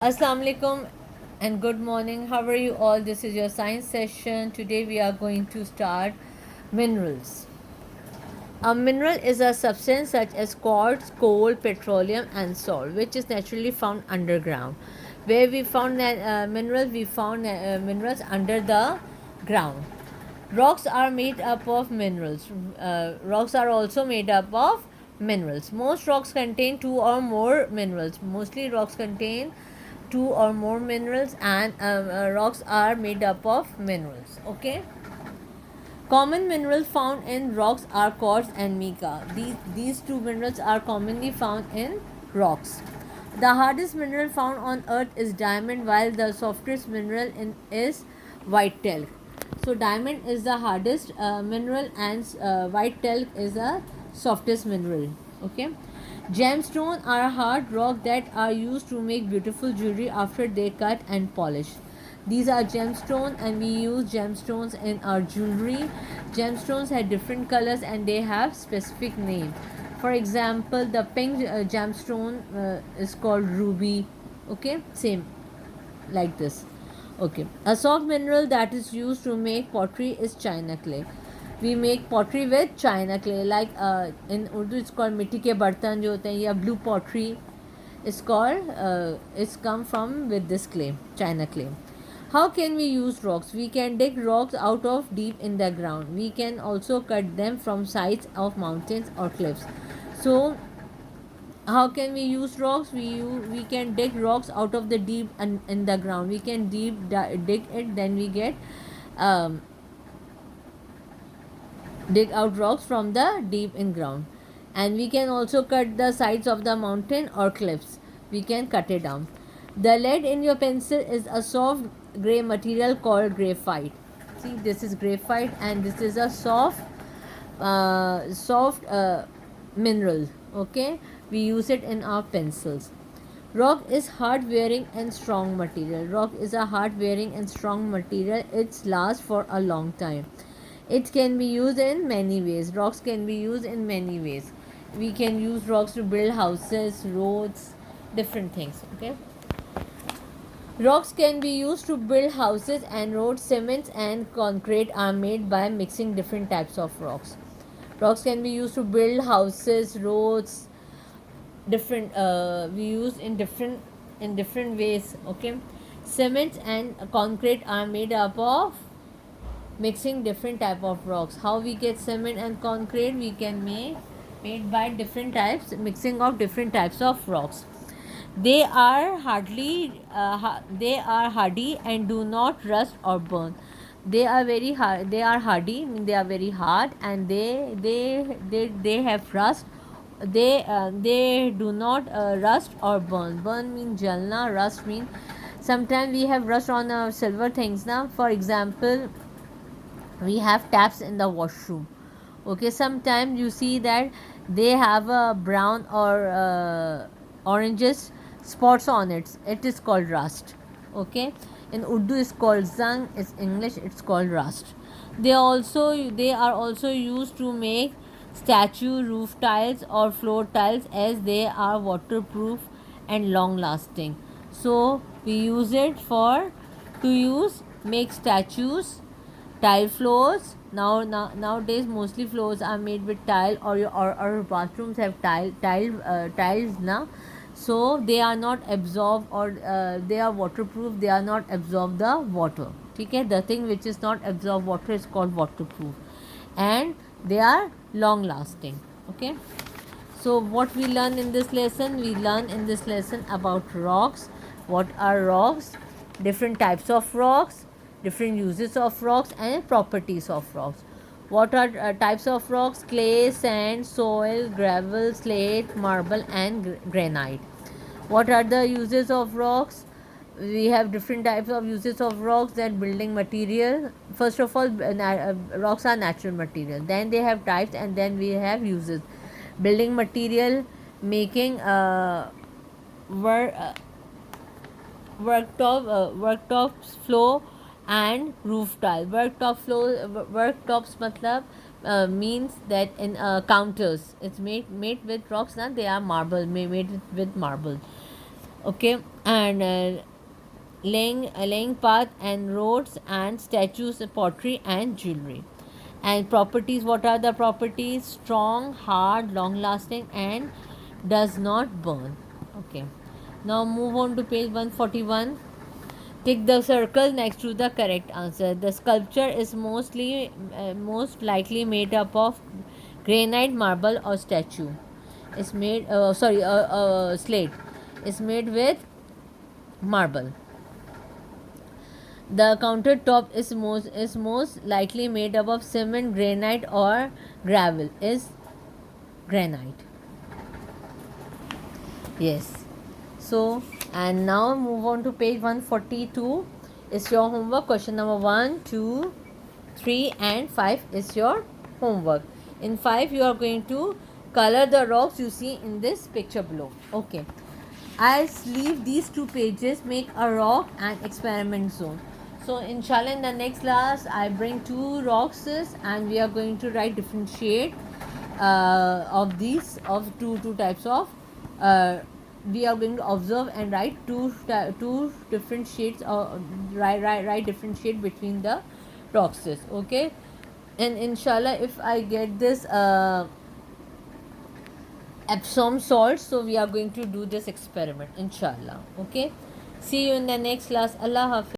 Assalamu alaikum and good morning. How are you all? This is your science session. Today we are going to start minerals. A mineral is a substance such as quartz, coal, petroleum, and salt, which is naturally found underground. Where we found minerals, we found minerals under the ground. Rocks are made up of minerals. Rocks are also made up of minerals. Most rocks contain two or more minerals. Mostly rocks contain two or more minerals, and rocks are made up of minerals. Okay. Common minerals found in rocks are quartz and mica. These two minerals are commonly found in rocks. The hardest mineral found on earth is diamond, while the softest mineral is white talc. So, diamond is the hardest mineral, and white talc is the softest mineral. Okay. Gemstones are hard rock that are used to make beautiful jewelry after they cut and polish. These are gemstones, and we use gemstones in our jewelry. Gemstones have different colors and they have specific name. For example, the pink gemstone is called ruby. Okay, same like this. Okay, a soft mineral that is used to make pottery is china clay. We make pottery with china clay, like in Urdu it's called mitti ke bartan jo hote hain, ya blue pottery is called, it's come from with this clay, china clay. How can we use rocks? We can dig rocks out of deep in the ground. We can also cut them from sides of mountains or cliffs. So how can we use rocks? We can dig rocks out of the deep and in the ground. We can dig it, then we get um, dig out rocks from the deep in ground. And we can also cut the sides of the mountain or cliffs. We can cut it down. The lead in your pencil is a soft gray material called graphite. See, this is graphite, and this is a soft mineral. Okay, we use it in our pencils. Rock is hard wearing and strong material. Rock is a hard wearing and strong material. It lasts for a long time. It can be used in many ways. Rocks can be used in many ways. We can use rocks to build houses, roads, different things. Okay. Rocks can be used to build houses and roads. Cements and concrete are made by mixing different types of rocks. Rocks can be used to build houses, roads, different we use in different ways. Okay. Cement and concrete are made up of mixing different type of rocks. How we get cement and concrete? We can make made by different types, mixing of different types of rocks. They are they are hardy and do not rust or burn. They are very hard. They are hardy, mean they are very hard, and they have rust. They do not rust or burn. Burn mean jalna. Rust mean sometimes we have rust on silver things. Now, for example, we have taps in the washroom. Okay, sometimes you see that they have a brown or oranges spots on it is called rust. Okay, in Urdu it's called zang, in English it's called rust. They are also used to make statue roof tiles or floor tiles, as they are waterproof and long lasting. So we use it for to use make statues, tile floors. Nowadays mostly floors are made with tile, or bathrooms have tiles now. So they are not absorb, or they are waterproof. They are not absorb the water. Okay, the thing which is not absorb water is called waterproof, and they are long lasting. Okay, so what we learn in this lesson? We learn in this lesson about rocks. What are rocks? Different types of rocks, different uses of rocks, and properties of rocks. What are types of rocks? Clay, sand, soil, gravel, slate, marble, and granite. What are the uses of rocks? We have different types of uses of rocks. That building material. First of all, rocks are natural material. Then they have types, and then we have uses. Building material, making work worktops floor and roof tile. Worktops matlab means that in counters it's made with rocks. Now they are marble, made with marble. Okay, and laying path and roads and statues, pottery and jewelry. And properties, what are the properties? Strong, hard, long lasting, and does not burn. Okay, now move on to page 141. Tick the circle next to the correct answer. The sculpture is most likely made up of granite, marble, or statue. It's made slate. It's made with marble. The countertop is most likely made up of cement, granite, or gravel. Is granite. Yes. So, and now move on to page 142. Is your homework. Question number 1, 2, 3, and 5 is your homework. In 5, you are going to color the rocks you see in this picture below. Okay. I'll leave these 2 pages, make a rock and experiment zone. So inshallah in the next class I bring 2 rocks and we are going to write differentiate of these of two types of we are going to observe and write two different shades or write different shade between the rocks. Okay, and inshallah if I get this Epsom salt, so we are going to do this experiment inshallah. Okay, see you in the next class. Allah Hafiz.